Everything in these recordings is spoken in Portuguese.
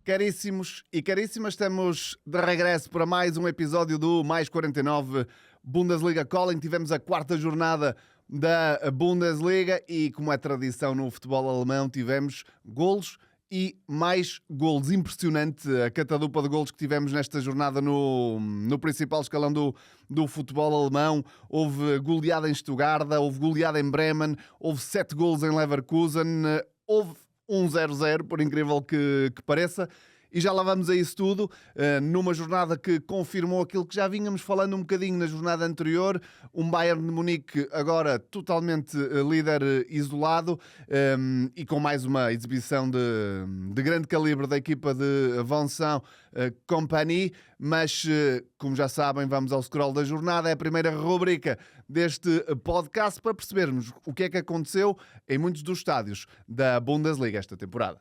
Caríssimos e caríssimas, estamos de regresso para mais um episódio do Mais 49 Bundesliga Calling. Tivemos a quarta jornada da Bundesliga e, como é tradição no futebol alemão, tivemos golos e mais golos. Impressionante a catadupa de golos que tivemos nesta jornada no principal escalão do futebol alemão. Houve goleada em Stuttgart, houve goleada em Bremen, houve 7 golos em Leverkusen, houve 1-0-0, por incrível que pareça. E já lá vamos a isso tudo, numa jornada que confirmou aquilo que já vínhamos falando um bocadinho na jornada anterior. Um Bayern de Munique agora totalmente líder isolado e com mais uma exibição de grande calibre da equipa de Vincent Kompany. Mas, como já sabem, vamos ao scroll da jornada. É a primeira rubrica deste podcast para percebermos o que é que aconteceu em muitos dos estádios da Bundesliga esta temporada.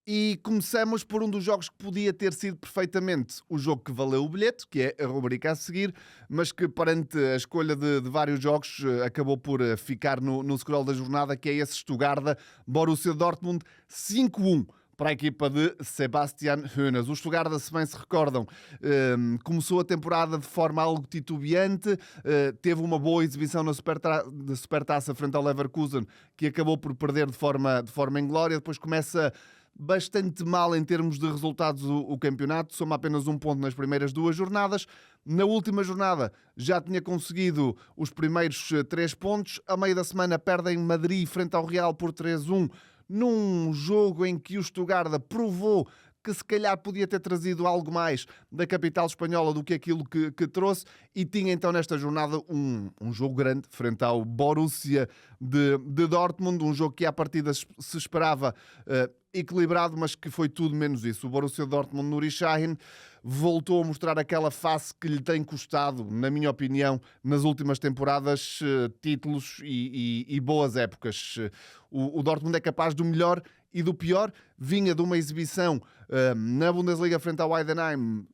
E começamos por um dos jogos que podia ter sido perfeitamente o jogo que valeu o bilhete, que é a rubrica a seguir, mas que perante a escolha de vários jogos acabou por ficar no scroll da jornada, que é esse Stuttgart Borussia Dortmund 5-1. Para a equipa de Sebastian Hoeneß. O Stuttgart, se bem se recordam, começou a temporada de forma algo titubeante, teve uma boa exibição na Supertaça frente ao Leverkusen, que acabou por perder de forma inglória. Depois começa bastante mal em termos de resultados o campeonato, soma apenas um ponto nas primeiras 2 jornadas. Na última jornada já tinha conseguido os primeiros 3 pontos. A meio da semana perde em Madrid frente ao Real por 3-1, num jogo em que o Stuttgart provou que se calhar podia ter trazido algo mais da capital espanhola do que aquilo que trouxe, e tinha então nesta jornada um jogo grande frente ao Borussia de Dortmund, um jogo que à partida se esperava equilibrado, mas que foi tudo menos isso. O Borussia Dortmund, Nuri Sahin, voltou a mostrar aquela face que lhe tem custado, na minha opinião, nas últimas temporadas, títulos e boas épocas. O Dortmund é capaz do melhor e do pior. Vinha de uma exibição na Bundesliga frente ao Heidenheim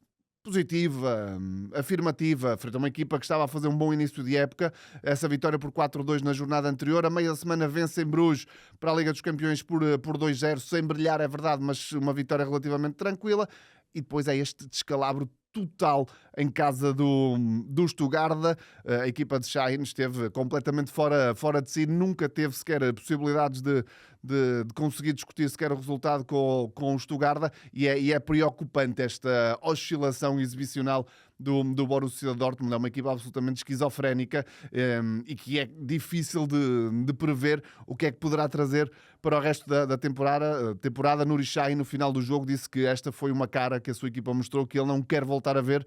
positiva, afirmativa, frente a uma equipa que estava a fazer um bom início de época. Essa vitória por 4-2 na jornada anterior. A meia da semana vence em Bruges para a Liga dos Campeões por 2-0, sem brilhar, é verdade, mas uma vitória relativamente tranquila. E depois é este descalabro total em casa do Stuttgart. A equipa de Sahin esteve completamente fora de si, nunca teve sequer possibilidades de conseguir discutir sequer o resultado com o Stuttgart, e é preocupante esta oscilação exibicional do Borussia Dortmund. É uma equipa absolutamente esquizofrénica e que é difícil de prever o que é que poderá trazer para o resto da temporada. Nuri Sahin, no final do jogo, disse que esta foi uma cara que a sua equipa mostrou que ele não quer voltar a ver,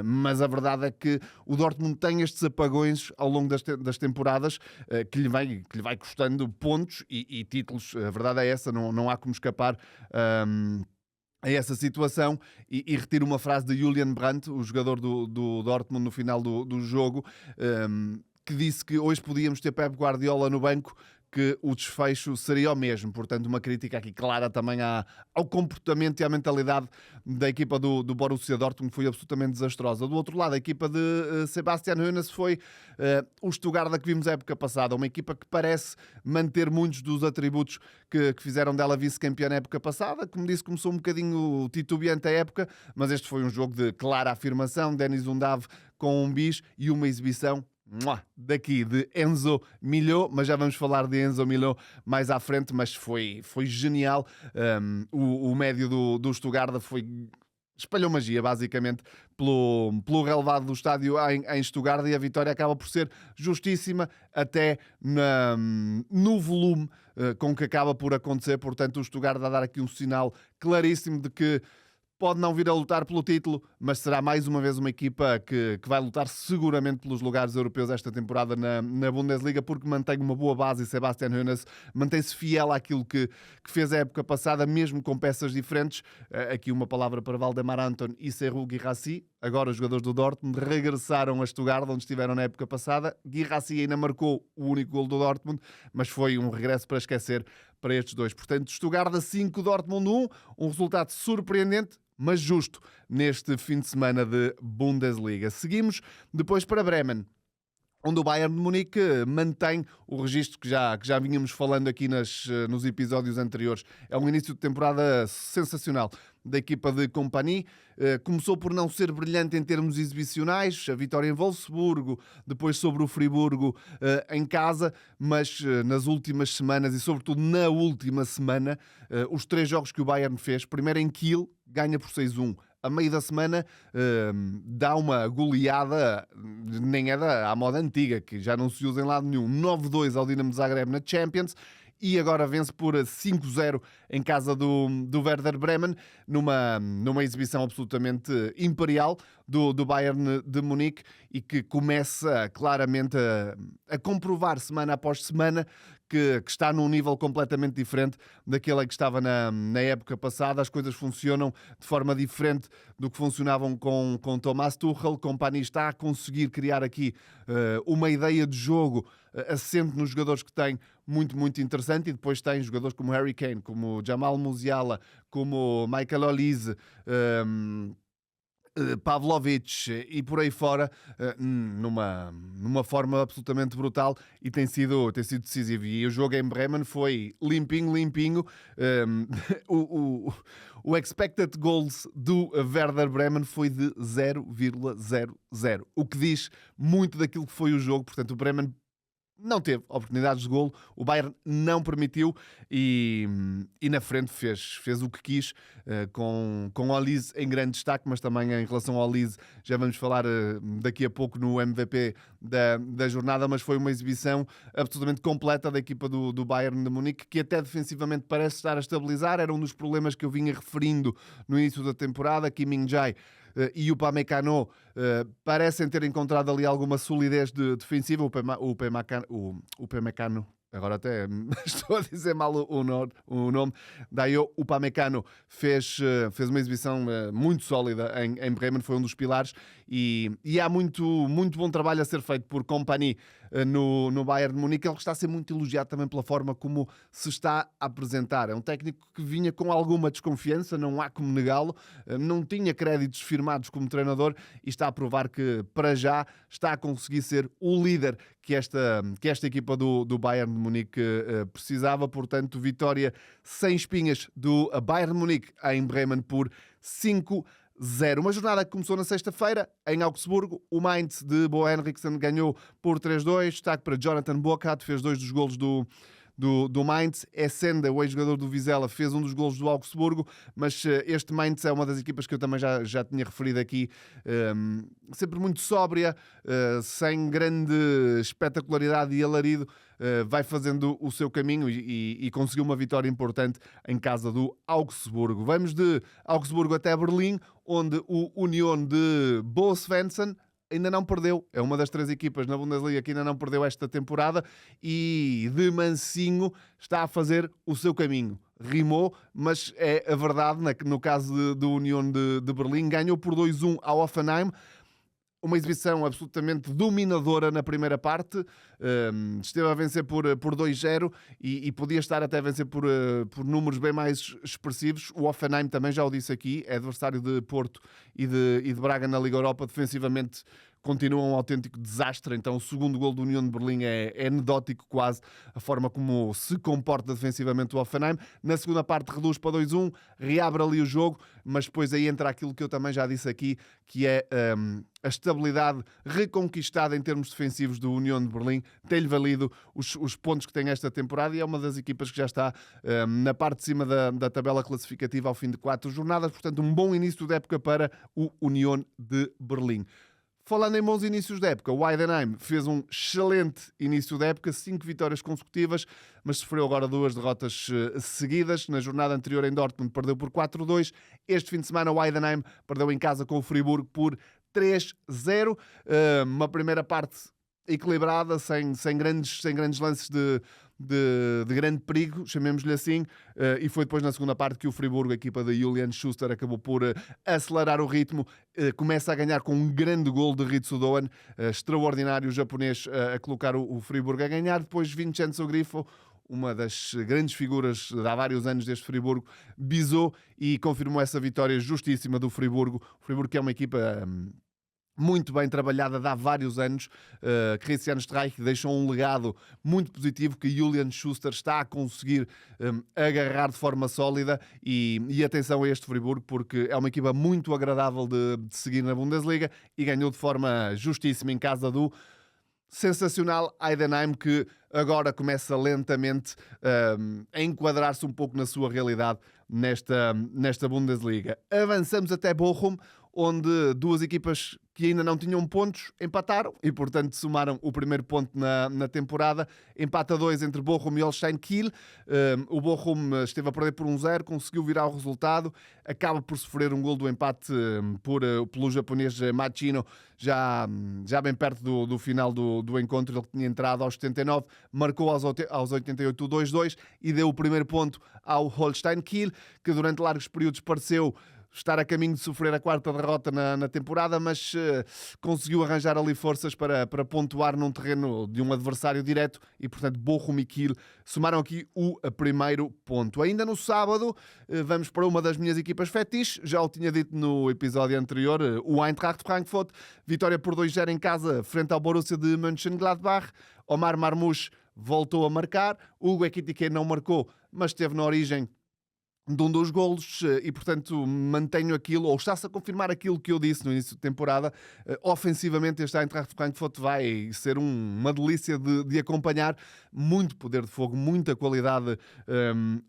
mas a verdade é que o Dortmund tem estes apagões ao longo das temporadas que lhe vai custando pontos e títulos. A verdade é essa, não há como escapar a essa situação. E retiro uma frase de Julian Brandt, o jogador do Dortmund, no final do jogo, que disse que hoje podíamos ter Pep Guardiola no banco, que o desfecho seria o mesmo. Portanto, uma crítica aqui clara também ao comportamento e à mentalidade da equipa do Borussia Dortmund, que foi absolutamente desastrosa. Do outro lado, a equipa de Sebastian Hoeneß foi o Stuttgart que vimos a época passada, uma equipa que parece manter muitos dos atributos que fizeram dela vice-campeã na época passada. Como disse, começou um bocadinho titubeante a época, mas este foi um jogo de clara afirmação. Denis Undav com um bis e uma exibição daqui de Enzo Milhão, mas já vamos falar de Enzo Milhão mais à frente. Mas foi genial. O médio do Stuttgart espalhou magia basicamente pelo relevado do estádio em Stuttgart, e a vitória acaba por ser justíssima até no volume com que acaba por acontecer. Portanto, o Stuttgart a dar aqui um sinal claríssimo de que pode não vir a lutar pelo título, mas será mais uma vez uma equipa que vai lutar seguramente pelos lugares europeus esta temporada na Bundesliga, porque mantém uma boa base, e Sebastian Hoeneß mantém-se fiel àquilo que fez a época passada, mesmo com peças diferentes. Aqui uma palavra para Waldemar Anton e Serhou Guirassy, agora os jogadores do Dortmund, regressaram a Stuttgart, onde estiveram na época passada. Guirassy ainda marcou o único golo do Dortmund, mas foi um regresso para esquecer para estes dois. Portanto, Stuttgart 5, Dortmund 1, um resultado surpreendente, mas justo neste fim de semana de Bundesliga. Seguimos depois para Bremen, onde o Bayern de Munique mantém o registro que já vínhamos falando aqui nos episódios anteriores. É um início de temporada sensacional da equipa de Kompany. Começou por não ser brilhante em termos exibicionais, a vitória em Wolfsburgo, depois sobre o Friburgo em casa, mas nas últimas semanas e sobretudo na última semana, os 3 jogos que o Bayern fez, primeiro em Kiel, ganha por 6-1. A meio da semana dá uma goleada, nem é à moda antiga, que já não se usa em lado nenhum, 9-2 ao Dinamo Zagreb na Champions, e agora vence por 5-0 em casa do Werder Bremen, numa exibição absolutamente imperial do Bayern de Munique, e que começa claramente a comprovar semana após semana que está num nível completamente diferente daquele que estava na época passada. As coisas funcionam de forma diferente do que funcionavam com Thomas Tuchel. Kompany está a conseguir criar aqui uma ideia de jogo assente nos jogadores que tem, muito, muito interessante, e depois tem jogadores como Harry Kane, como Jamal Musiala, como Michael Olise, Pavlovic e por aí fora, numa forma absolutamente brutal, e tem sido decisivo. E o jogo em Bremen foi limpinho. O expected goals do Werder Bremen foi de 0,00, o que diz muito daquilo que foi o jogo. Portanto, o Bremen não teve oportunidades de golo, o Bayern não permitiu, e na frente fez o que quis, com Olise em grande destaque, mas também em relação ao Olise já vamos falar daqui a pouco no MVP da jornada. Mas foi uma exibição absolutamente completa da equipa do Bayern de Munique, que até defensivamente parece estar a estabilizar. Era um dos problemas que eu vinha referindo no início da temporada. Kim Min-jae e o Upamecano parecem ter encontrado ali alguma solidez defensiva. O Upamecano, agora até estou a dizer mal o nome, Dayot Upamecano fez uma exibição muito sólida em Bremen, foi um dos pilares, e há muito bom trabalho a ser feito por Kompany no Bayern de Munique. Ele está a ser muito elogiado também pela forma como se está a apresentar. É um técnico que vinha com alguma desconfiança, não há como negá-lo, não tinha créditos firmados como treinador, e está a provar que, para já, está a conseguir ser o líder que esta equipa do Bayern de Munique precisava. Portanto, vitória sem espinhas do Bayern de Munique em Bremen por 5-0. Uma jornada que começou na sexta-feira em Augsburgo. O Mainz de Bo Henriksen ganhou por 3-2. Destaque para Jonathan Burkhardt, fez 2 dos golos do Mainz. Essenda, o ex-jogador do Vizela, fez um dos golos do Augsburgo, mas este Mainz é uma das equipas que eu também já tinha referido aqui, sempre muito sóbria, sem grande espetacularidade e alarido, vai fazendo o seu caminho e conseguiu uma vitória importante em casa do Augsburgo. Vamos de Augsburgo até Berlim, onde o Union de Bo Svensson ainda não perdeu. É uma das 3 equipas na Bundesliga que ainda não perdeu esta temporada, e de mansinho está a fazer o seu caminho. Rimou, mas é a verdade. No caso do Union de Berlim, ganhou por 2-1 ao Hoffenheim. Uma exibição absolutamente dominadora na primeira parte. Esteve a vencer por 2-0 e podia estar até a vencer por números bem mais expressivos. O Hoffenheim, também já o disse aqui, é adversário de Porto e de Braga na Liga Europa. Defensivamente continua um autêntico desastre. Então o segundo gol do União de Berlim é anedótico quase, a forma como se comporta defensivamente o Hoffenheim. Na segunda parte reduz para 2-1, reabre ali o jogo, mas depois aí entra aquilo que eu também já disse aqui, que é a estabilidade reconquistada em termos defensivos do União de Berlim. Tem-lhe valido os pontos que tem esta temporada, e é uma das equipas que já está na parte de cima da tabela classificativa ao fim de 4 jornadas. Portanto, um bom início de época para o União de Berlim. Falando em bons inícios da época, o Heidenheim fez um excelente início da época, 5 vitórias consecutivas, mas sofreu agora 2 derrotas seguidas. Na jornada anterior em Dortmund perdeu por 4-2. Este fim de semana o Heidenheim perdeu em casa com o Friburgo por 3-0. Uma primeira parte equilibrada, sem grandes lances de grande perigo, chamemos-lhe assim, e foi depois na segunda parte que o Friburgo, a equipa de Julian Schuster, acabou por acelerar o ritmo. Começa a ganhar com um grande gol de Ritsu Doan, extraordinário, o japonês, a colocar o Friburgo a ganhar. Depois Vincenzo Grifo, uma das grandes figuras de há vários anos deste Friburgo, bisou e confirmou essa vitória justíssima do Friburgo. O Friburgo, que é uma equipa muito bem trabalhada de há vários anos. Christian Streich deixou um legado muito positivo que Julian Schuster está a conseguir agarrar de forma sólida e atenção a este Friburgo, porque é uma equipa muito agradável de seguir na Bundesliga e ganhou de forma justíssima em casa do sensacional Heidenheim, que agora começa lentamente a enquadrar-se um pouco na sua realidade nesta Bundesliga. Avançamos até Bochum, onde duas equipas que ainda não tinham pontos empataram e, portanto, somaram o primeiro ponto na temporada. Empate a 2 entre Bochum e Holstein Kiel. O Bochum esteve a perder por 1-0, conseguiu virar o resultado, acaba por sofrer um gol do empate pelo japonês Machino, já bem perto do final do encontro. Ele tinha entrado aos 79, marcou aos 88 o 2-2 e deu o primeiro ponto ao Holstein Kiel, que durante largos períodos pareceu estar a caminho de sofrer a quarta derrota na temporada, mas conseguiu arranjar ali forças para pontuar num terreno de um adversário direto e, portanto, Bochum e Kiel somaram aqui o primeiro ponto. Ainda no sábado, vamos para uma das minhas equipas fetiche, já o tinha dito no episódio anterior, o Eintracht Frankfurt, vitória por 2-0 em casa frente ao Borussia de Mönchengladbach. Omar Marmoush voltou a marcar, Hugo Ekitike não marcou, mas esteve na origem de um dos golos e, portanto, mantenho aquilo, ou está-se a confirmar aquilo que eu disse no início de temporada. Ofensivamente, este Eintracht Frankfurt vai ser uma delícia de acompanhar. Muito poder de fogo, muita qualidade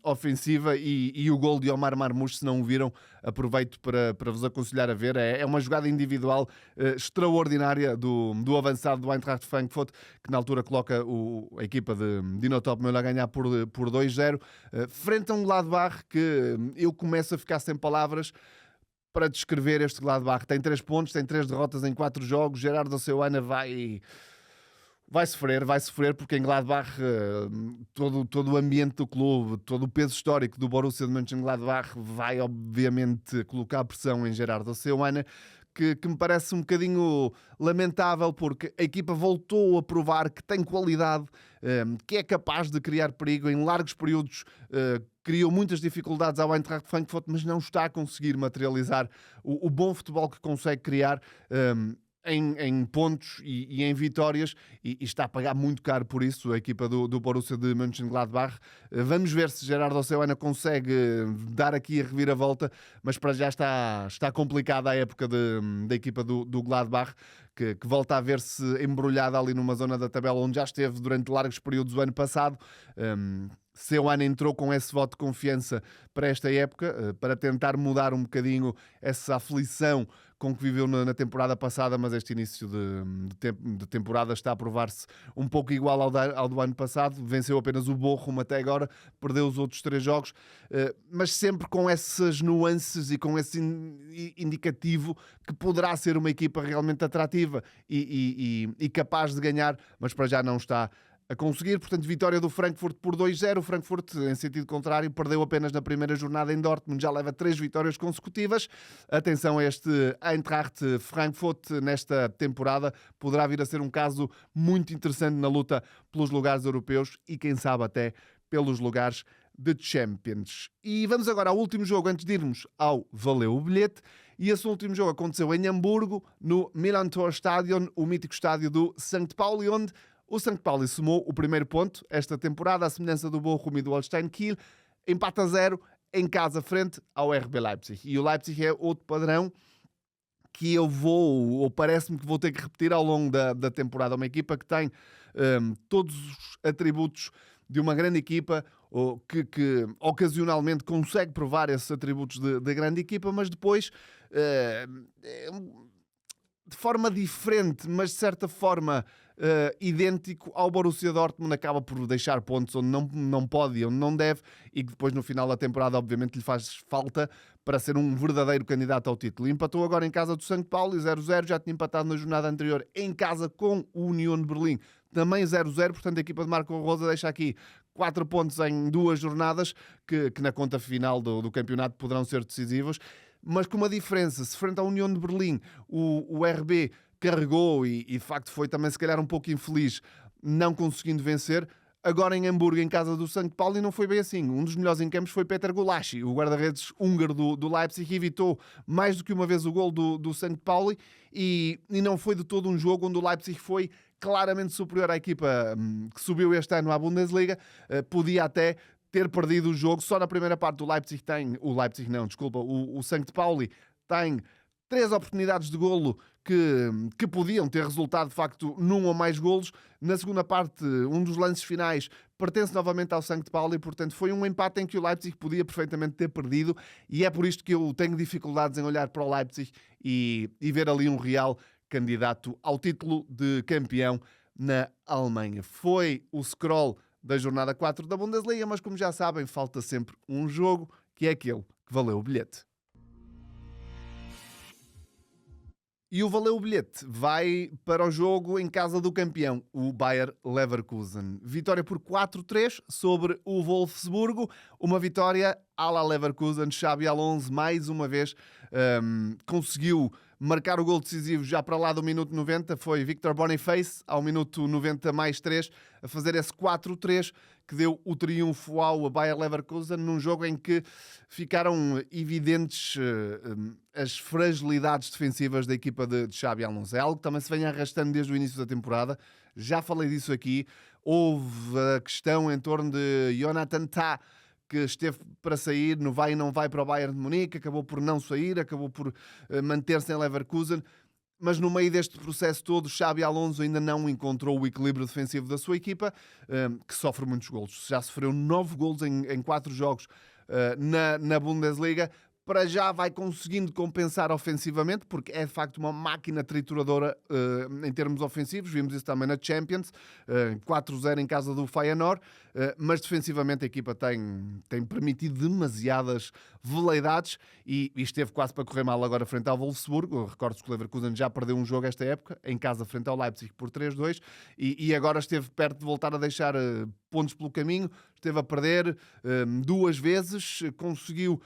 ofensiva e o gol de Omar Marmoush, se não o viram, aproveito para vos aconselhar a ver. É uma jogada individual extraordinária do avançado do Eintracht Frankfurt, que na altura coloca a equipa de Dino Topmöller a ganhar por 2-0, frente a um Gladbach que eu começo a ficar sem palavras para descrever este Gladbach. Tem 3 pontos, tem 3 derrotas em 4 jogos. Gerardo Seoane vai sofrer, porque em Gladbach todo o ambiente do clube, todo o peso histórico do Borussia de Mönchengladbach vai obviamente colocar pressão em Gerardo Seoane, que me parece um bocadinho lamentável, porque a equipa voltou a provar que tem qualidade, que é capaz de criar perigo em largos períodos, criou muitas dificuldades ao Eintracht Frankfurt, mas não está a conseguir materializar o bom futebol que consegue criar em pontos e em vitórias, e está a pagar muito caro por isso a equipa do Borussia de Mönchengladbach. Vamos ver se Gerardo Seoane consegue dar aqui a reviravolta, mas para já está complicada a época da equipa do Gladbach, que volta a ver-se embrulhada ali numa zona da tabela onde já esteve durante largos períodos o ano passado. Seoane entrou com esse voto de confiança para esta época, para tentar mudar um bocadinho essa aflição com que viveu na temporada passada, mas este início de temporada está a provar-se um pouco igual ao do ano passado. Venceu apenas o Bochum até agora, perdeu os outros 3 jogos, mas sempre com essas nuances e com esse indicativo que poderá ser uma equipa realmente atrativa e capaz de ganhar, mas para já não está a conseguir. Portanto, vitória do Frankfurt por 2-0. O Frankfurt, em sentido contrário, perdeu apenas na primeira jornada em Dortmund, já leva 3 vitórias consecutivas. Atenção a este Eintracht Frankfurt nesta temporada, poderá vir a ser um caso muito interessante na luta pelos lugares europeus e quem sabe até pelos lugares de Champions. E vamos agora ao último jogo antes de irmos ao Valeu o Bilhete. E esse último jogo aconteceu em Hamburgo, no Millantor Stadion, o mítico estádio do St. Pauli, onde o St. Pauli somou o primeiro ponto esta temporada, à semelhança do Bochum e do Holstein Kiel, empate a 0 em casa frente ao RB Leipzig. E o Leipzig é outro padrão que eu parece-me que vou ter que repetir ao longo da temporada. Uma equipa que tem todos os atributos de uma grande equipa, ou que ocasionalmente consegue provar esses atributos de grande equipa, mas depois de forma diferente, mas de certa forma idêntico ao Borussia Dortmund, acaba por deixar pontos onde não pode e onde não deve, e que depois no final da temporada obviamente lhe faz falta para ser um verdadeiro candidato ao título. Empatou agora em casa do St. Pauli 0-0, já tinha empatado na jornada anterior em casa com o Union de Berlim, também 0-0, portanto a equipa de Marco Rosa deixa aqui 4 pontos em 2 jornadas que na conta final do campeonato poderão ser decisivos, mas com uma diferença. Se frente à União de Berlim o RB carregou e de facto foi também se calhar um pouco infeliz não conseguindo vencer, Agora em Hamburgo, em casa do St. Pauli, não foi bem assim. Um dos melhores em campos foi Peter Gulácsi, o guarda-redes húngaro do Leipzig, evitou mais do que uma vez o gol do St. Pauli e não foi de todo um jogo onde o Leipzig foi claramente superior à equipa que subiu este ano à Bundesliga. Podia até ter perdido o jogo. Só na primeira parte o St. Pauli tem 3 oportunidades de golo que podiam ter resultado de facto num ou mais golos. Na segunda parte, um dos lances finais pertence novamente ao St. Pauli, portanto foi um empate em que o Leipzig podia perfeitamente ter perdido, e é por isto que eu tenho dificuldades em olhar para o Leipzig e ver ali um real candidato ao título de campeão na Alemanha. Foi o scroll da jornada 4 da Bundesliga, mas como já sabem, falta sempre um jogo, que é aquele que valeu o bilhete. E o valeu o bilhete vai para o jogo em casa do campeão, o Bayer Leverkusen. Vitória por 4-3 sobre o Wolfsburgo. Uma vitória à la Leverkusen. Xabi Alonso, mais uma vez, conseguiu marcar o gol decisivo já para lá do minuto 90. Foi Victor Boniface, ao minuto 90 mais 3, a fazer esse 4-3, que deu o triunfo ao Bayer Leverkusen, num jogo em que ficaram evidentes as fragilidades defensivas da equipa de Xabi Alonso. É algo que também se vem arrastando desde o início da temporada. Já falei disso aqui. Houve a questão em torno de Jonathan Tah, que esteve para sair no vai e não vai para o Bayern de Munique, acabou por não sair, acabou por manter-se em Leverkusen. Mas no meio deste processo todo, Xabi Alonso ainda não encontrou o equilíbrio defensivo da sua equipa, que sofre muitos golos. Já sofreu 9 golos em 4 jogos na Bundesliga. Para já vai conseguindo compensar ofensivamente, porque é de facto uma máquina trituradora em termos ofensivos. Vimos isso também na Champions, 4-0 em casa do Feyenoord, mas defensivamente a equipa tem permitido demasiadas veleidades e esteve quase para correr mal agora frente ao Wolfsburgo. Recordo-se que o Leverkusen já perdeu um jogo esta época, em casa frente ao Leipzig por 3-2, e agora esteve perto de voltar a deixar pontos pelo caminho. Esteve a perder 2 vezes, conseguiu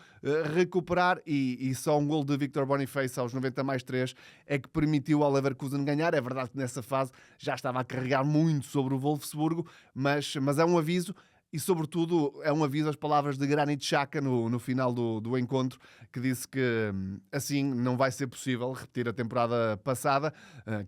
recuperar e só um gol de Victor Boniface aos 90 mais 3 é que permitiu ao Leverkusen ganhar. É verdade que nessa fase já estava a carregar muito sobre o Wolfsburgo, mas é um aviso. E, sobretudo, é um aviso às palavras de Granit Xhaka no final do encontro, que disse que assim não vai ser possível repetir a temporada passada,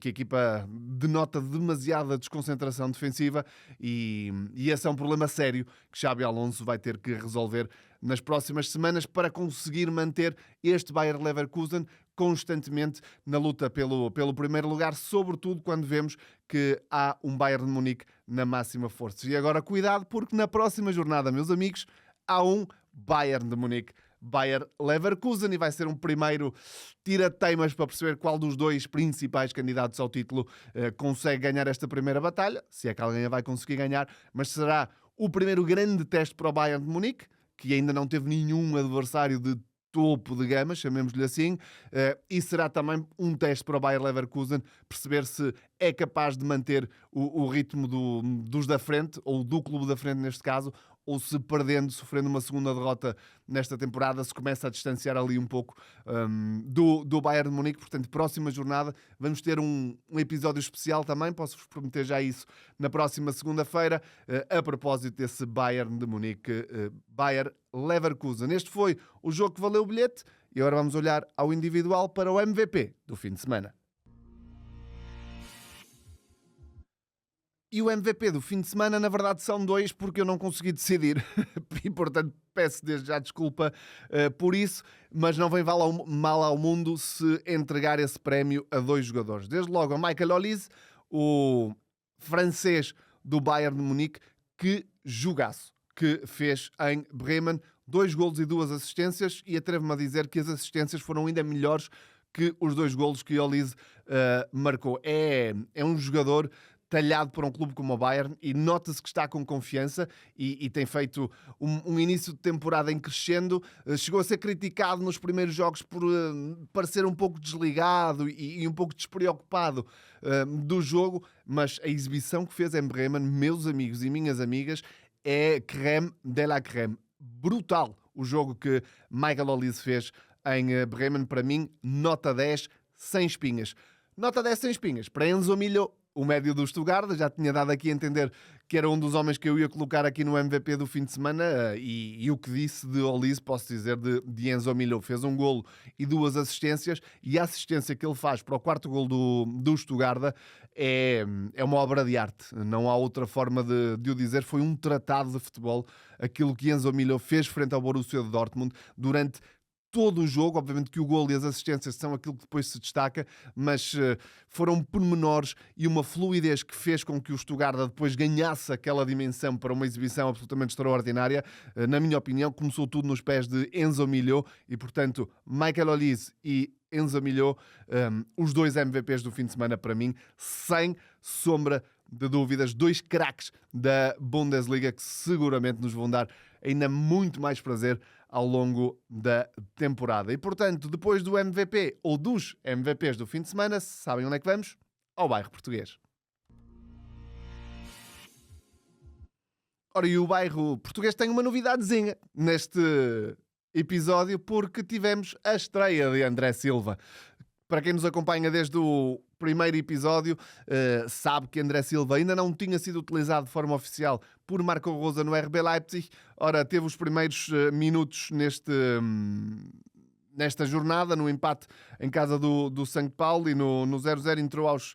que a equipa denota demasiada desconcentração defensiva e esse é um problema sério que Xabi Alonso vai ter que resolver nas próximas semanas para conseguir manter este Bayer Leverkusen constantemente na luta pelo primeiro lugar, sobretudo quando vemos que há um Bayern de Munique na máxima força. E agora cuidado, porque na próxima jornada, meus amigos, há um Bayern de Munique, Bayer Leverkusen, e vai ser um primeiro tira-teimas para perceber qual dos 2 principais candidatos ao título consegue ganhar esta primeira batalha, se é que alguém a vai conseguir ganhar, mas será o primeiro grande teste para o Bayern de Munique, que ainda não teve nenhum adversário de topo de gama, chamemos-lhe assim, e será também um teste para o Bayer Leverkusen perceber se é capaz de manter o ritmo dos da frente, ou do clube da frente neste caso, ou se sofrendo uma segunda derrota nesta temporada, se começa a distanciar ali um pouco do Bayern de Munique. Portanto, próxima jornada vamos ter um episódio especial também, posso-vos prometer já isso, na próxima segunda-feira, a propósito desse Bayern de Munique, Bayer Leverkusen. Este foi o jogo que valeu o bilhete e agora vamos olhar ao individual para o MVP do fim de semana. E o MVP do fim de semana, na verdade, são 2, porque eu não consegui decidir. E, portanto, peço desde já desculpa por isso, mas não vem mal ao mundo se entregar esse prémio a 2 jogadores. Desde logo a Michael Olise, o francês do Bayern de Munique, que jogaço que fez em Bremen. 2 golos e 2 assistências, e atrevo-me a dizer que as assistências foram ainda melhores que os 2 golos que Olise marcou. É um jogador talhado para um clube como o Bayern e nota-se que está com confiança e tem feito um início de temporada em crescendo. Chegou a ser criticado nos primeiros jogos por parecer um pouco desligado e um pouco despreocupado do jogo, mas a exibição que fez em Bremen, meus amigos e minhas amigas, é crème de la crème. Brutal o jogo que Michael Olise fez em Bremen. Para mim, nota 10, sem espinhas. Nota 10 sem espinhas para Enzo Milho, o médio do Stuttgart. Já tinha dado aqui a entender que era um dos homens que eu ia colocar aqui no MVP do fim de semana, e o que disse de Olise, posso dizer, de Enzo Milho. Fez um golo e 2 assistências, e a assistência que ele faz para o 4º golo do Stuttgart é uma obra de arte. Não há outra forma de o dizer. Foi um tratado de futebol aquilo que Enzo Milho fez frente ao Borussia de Dortmund durante todo o jogo. Obviamente que o golo e as assistências são aquilo que depois se destaca, mas foram pormenores e uma fluidez que fez com que o Stuttgart depois ganhasse aquela dimensão para uma exibição absolutamente extraordinária. Na minha opinião, começou tudo nos pés de Enzo Milho e, portanto, Michael Olise e Enzo Milho, os 2 MVPs do fim de semana para mim, sem sombra de dúvidas, 2 craques da Bundesliga que seguramente nos vão dar ainda muito mais prazer ao longo da temporada. E, portanto, depois do MVP ou dos MVPs do fim de semana, sabem onde é que vamos? Ao bairro português. Ora, e o bairro português tem uma novidadezinha neste episódio, porque tivemos a estreia de André Silva. Para quem nos acompanha desde o primeiro episódio, sabe que André Silva ainda não tinha sido utilizado de forma oficial por Marco Rose no RB Leipzig. Ora, teve os primeiros minutos nesta jornada, no empate em casa do São Paulo, e no 0-0 entrou aos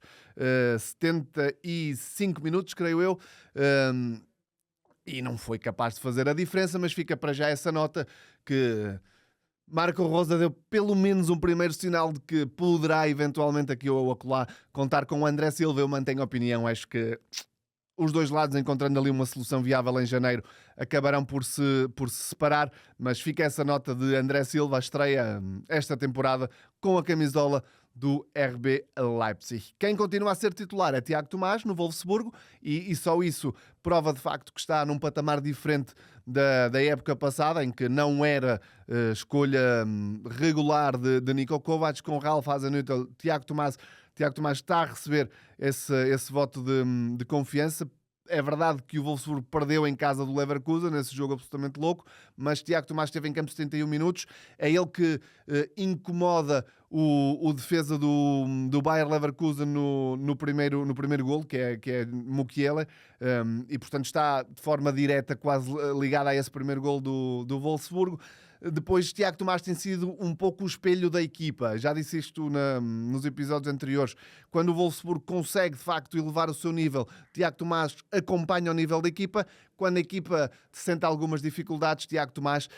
75 minutos, creio eu. E não foi capaz de fazer a diferença, mas fica para já essa nota que Marco Rose deu pelo menos um primeiro sinal de que poderá eventualmente aqui ou acolá contar com o André Silva. Eu mantenho a opinião, acho que os 2 lados, encontrando ali uma solução viável em janeiro, acabarão por se separar, mas fica essa nota de André Silva, a estreia esta temporada com a camisola do RB Leipzig. Quem continua a ser titular é Tiago Tomás, no Wolfsburgo, e só isso prova de facto que está num patamar diferente da época passada, em que não era escolha regular de Niko Kovac. Com Ralf Hasenhüttl, Tiago Tomás está a receber esse voto de confiança. É verdade que o Wolfsburgo perdeu em casa do Leverkusen, nesse jogo absolutamente louco, mas Tiago Tomás esteve em campo 71 minutos. É ele que incomoda o defesa do Bayer Leverkusen no primeiro golo, que é Mukiele, e portanto está de forma direta quase ligada a esse primeiro golo do Wolfsburgo. Depois, Tiago Tomás tem sido um pouco o espelho da equipa. Já disse isto nos episódios anteriores. Quando o Wolfsburgo consegue, de facto, elevar o seu nível, Tiago Tomás acompanha o nível da equipa. Quando a equipa sente algumas dificuldades, Tiago Tomás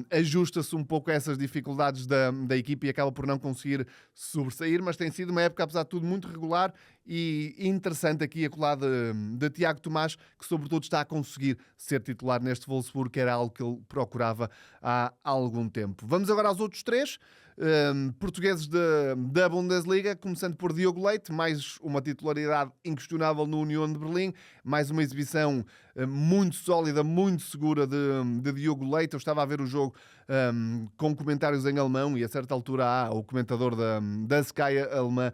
ajusta-se um pouco a essas dificuldades da equipa e acaba por não conseguir sobressair. Mas tem sido uma época, apesar de tudo, muito regular e interessante aqui a colar de Tiago Tomás, que sobretudo está a conseguir ser titular neste Wolfsburgo, que era algo que ele procurava há algum tempo. Vamos agora aos outros 3 portugueses da Bundesliga, começando por Diogo Leite, mais uma titularidade inquestionável no Union de Berlim, mais uma exibição muito sólida, muito segura de Diogo Leite. Eu estava a ver o jogo com comentários em alemão, e a certa altura o comentador da Sky alemã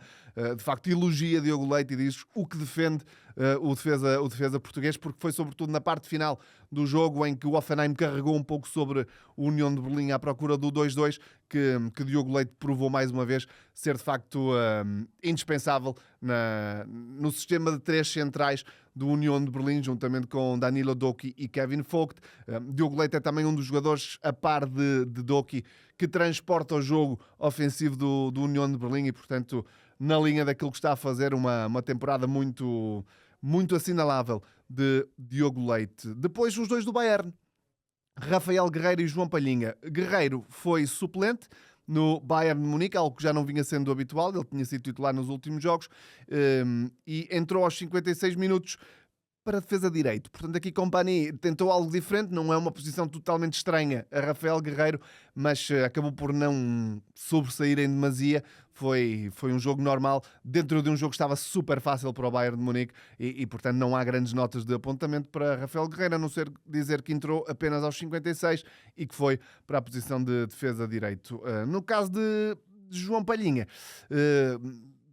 de facto elogia Diogo Leite e diz o que defende o defesa português, porque foi sobretudo na parte final do jogo em que o Hoffenheim carregou um pouco sobre o União de Berlim à procura do 2-2 que Diogo Leite provou mais uma vez ser de facto indispensável no sistema de 3 centrais do União de Berlim, juntamente com Danilo Doki e Kevin Vogt. Diogo Leite é também um dos jogadores a par de Doki que transporta o jogo ofensivo do União de Berlim e, portanto, na linha daquilo que está a fazer, uma temporada muito, muito assinalável de Diogo Leite. Depois os 2 do Bayern, Rafael Guerreiro e João Palhinha. Guerreiro foi suplente no Bayern de Munique, algo que já não vinha sendo habitual. Ele tinha sido titular nos últimos jogos e entrou aos 56 minutos para a defesa de direito. Portanto, aqui Kompany tentou algo diferente, não é uma posição totalmente estranha a Rafael Guerreiro, mas acabou por não sobressair em demasia. Foi um jogo normal, dentro de um jogo que estava super fácil para o Bayern de Munique e, portanto, não há grandes notas de apontamento para Rafael Guerreiro, a não ser dizer que entrou apenas aos 56 e que foi para a posição de defesa de direito. No caso de João Palhinha,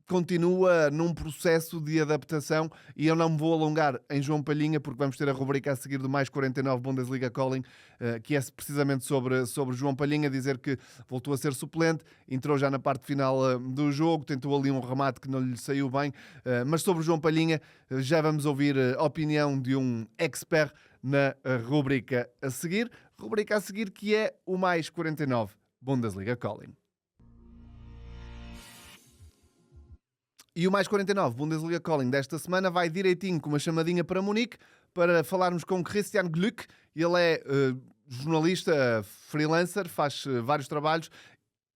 continua num processo de adaptação e eu não me vou alongar em João Palhinha porque vamos ter a rubrica a seguir do Mais 49 Bundesliga Calling, que é precisamente sobre João Palhinha, dizer que voltou a ser suplente, entrou já na parte final do jogo, tentou ali um remate que não lhe saiu bem, mas sobre João Palhinha já vamos ouvir a opinião de um expert na rubrica a seguir que é o Mais 49 Bundesliga Calling. E o Mais 49 Bundesliga Calling desta semana vai direitinho com uma chamadinha para Munique para falarmos com Christian Glück. Ele é jornalista freelancer, faz vários trabalhos.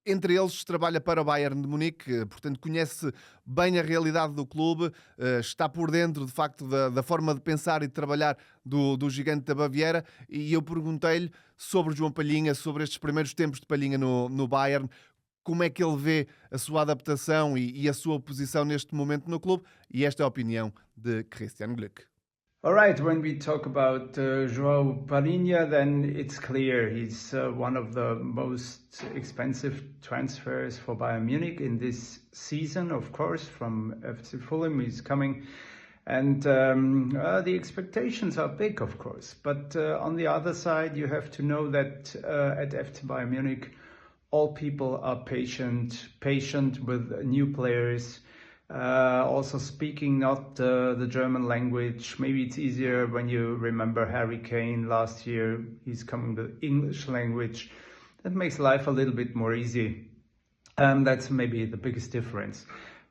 Entre eles, trabalha para o Bayern de Munique, portanto conhece bem a realidade do clube, está por dentro, de facto, da forma de pensar e de trabalhar do gigante da Baviera. E eu perguntei-lhe sobre João Palhinha, sobre estes primeiros tempos de Palhinha no Bayern, como é que ele vê a sua adaptação e a sua posição neste momento no clube, e esta é a opinião de Christian Glück. All right, when we talk about João Palhinha, then it's clear he's one of the most expensive transfers for Bayern Munich in this season, of course, from FC Fulham. He's coming, and the expectations are big, of course. But on the other side, you have to know that at FC Bayern Munich, all people are patient with new players. Also speaking not the German language. Maybe it's easier when you remember Harry Kane last year. He's coming with English language. That makes life a little bit more easy. That's maybe the biggest difference.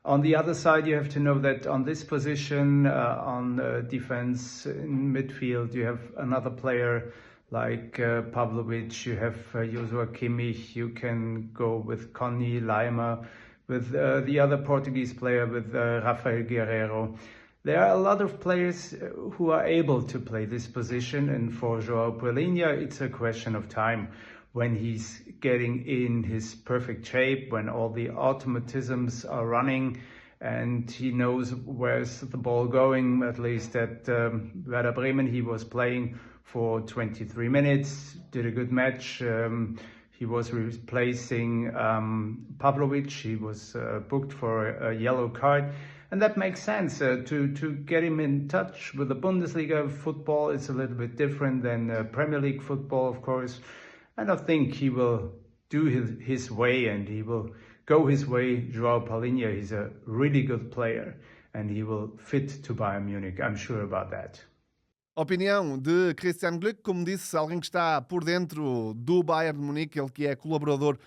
On the other side, you have to know that on this position, on defense in midfield, you have another player like Pavlovic, you have Joshua Kimmich, you can go with Conny Laimer, with the other Portuguese player, with Rafael Guerreiro. There are a lot of players who are able to play this position, and for João Palhinha, it's a question of time when he's getting in his perfect shape, when all the automatisms are running, and he knows where's the ball going. At least at Werder Bremen, he was playing for 23 minutes, did a good match. He was replacing Pavlovic. He was booked for a yellow card. And that makes sense. To get him in touch with the Bundesliga football, it's a little bit different than Premier League football, of course. And I think he will do his way, and he will go his way. João Palhinha, he's a really good player, and he will fit to Bayern Munich. I'm sure about that. Opinião de Christian Glück, como disse, alguém que está por dentro do Bayern de Munique, ele que é colaborador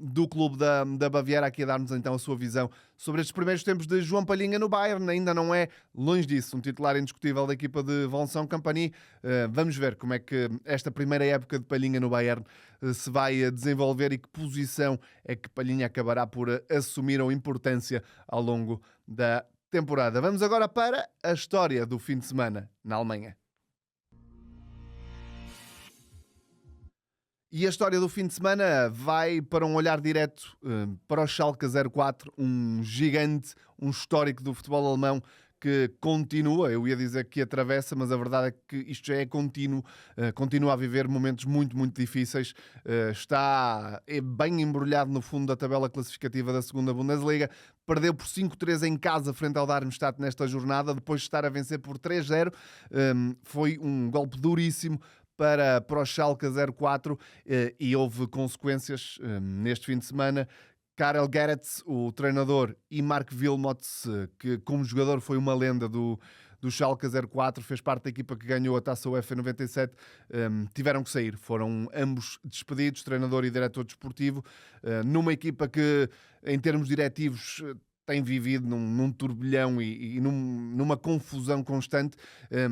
do clube da Baviera, aqui a dar-nos então a sua visão sobre estes primeiros tempos de João Palhinha no Bayern. Ainda não é, longe disso, um titular indiscutível da equipa de Vincent Kompany. Vamos ver como é que esta primeira época de Palhinha no Bayern se vai desenvolver e que posição é que Palhinha acabará por assumir a importância ao longo da temporada. Vamos agora para a história do fim de semana na Alemanha. E a história do fim de semana vai para um olhar direto para o Schalke 04, um gigante, um histórico do futebol alemão que continua, eu ia dizer que atravessa, mas a verdade é que isto já é contínuo, continua a viver momentos muito, muito difíceis, está bem embrulhado no fundo da tabela classificativa da segunda Bundesliga, perdeu por 5-3 em casa frente ao Darmstadt nesta jornada, depois de estar a vencer por 3-0, foi um golpe duríssimo para o Schalke 04 e houve consequências neste fim de semana. Karel Gerets, o treinador, e Mark Wilmots, que como jogador foi uma lenda do Schalke 04, fez parte da equipa que ganhou a Taça UEFA 97, tiveram que sair. Foram ambos despedidos, treinador e diretor desportivo, numa equipa que, em termos diretivos, tem vivido num turbilhão e numa confusão constante.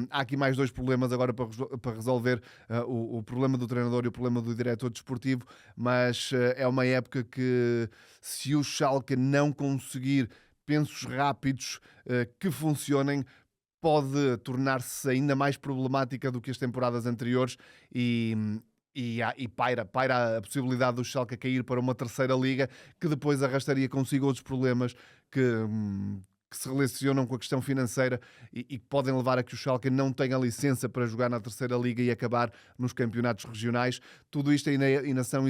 Há aqui mais dois problemas agora para resolver, o problema do treinador e o problema do diretor desportivo, mas é uma época que, se o Schalke não conseguir pensos rápidos que funcionem, pode tornar-se ainda mais problemática do que as temporadas anteriores e paira a possibilidade do Schalke cair para uma terceira liga, que depois arrastaria consigo outros problemas que se relacionam com a questão financeira e que podem levar a que o Schalke não tenha licença para jogar na terceira liga e acabar nos campeonatos regionais. Tudo isto ainda são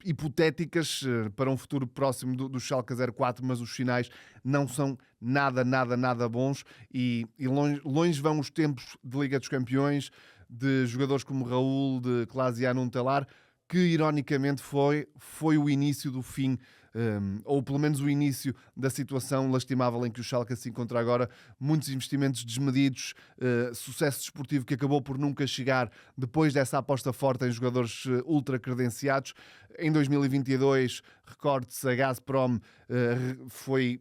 hipotéticas para um futuro próximo do Schalke 04, mas os sinais não são nada bons e longe vão os tempos de Liga dos Campeões, de jogadores como Raul, de Klaas-Jan Huntelaar, que ironicamente foi o início do fim, ou pelo menos o início da situação lastimável em que o Schalke se encontra agora. Muitos investimentos desmedidos, sucesso desportivo que acabou por nunca chegar depois dessa aposta forte em jogadores ultra credenciados. Em 2022, recorde-se, a Gazprom foi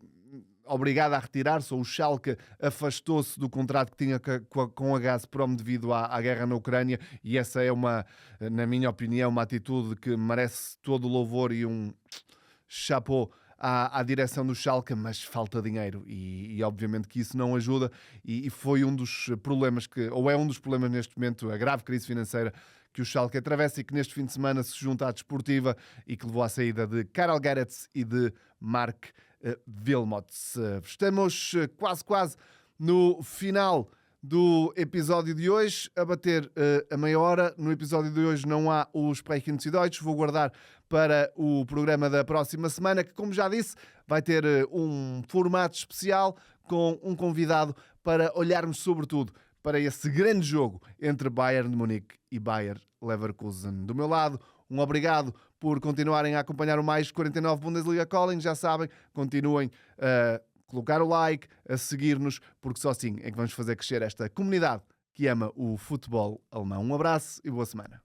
obrigado a retirar-se, ou o Schalke afastou-se do contrato que tinha com a Gazprom devido à guerra na Ucrânia, e essa é na minha opinião, uma atitude que merece todo o louvor e um chapeau à direção do Schalke, mas falta dinheiro e obviamente que isso não ajuda e foi um dos problemas ou é um dos problemas neste momento, a grave crise financeira que o Schalke atravessa e que neste fim de semana se junta à Desportiva e que levou à saída de Karel Gerets e de Mark Wilmots. Estamos quase no final do episódio de hoje, a bater a meia hora. No episódio de hoje não há os Sprechens Deutsch, vou guardar para o programa da próxima semana, que, como já disse, vai ter um formato especial com um convidado para olharmos sobretudo para esse grande jogo entre Bayern de Munique e Bayer Leverkusen. Do meu lado, um obrigado por continuarem a acompanhar o Mais 49 Bundesliga Calling. Já sabem, continuem a colocar o like, a seguir-nos, porque só assim é que vamos fazer crescer esta comunidade que ama o futebol alemão. Um abraço e boa semana.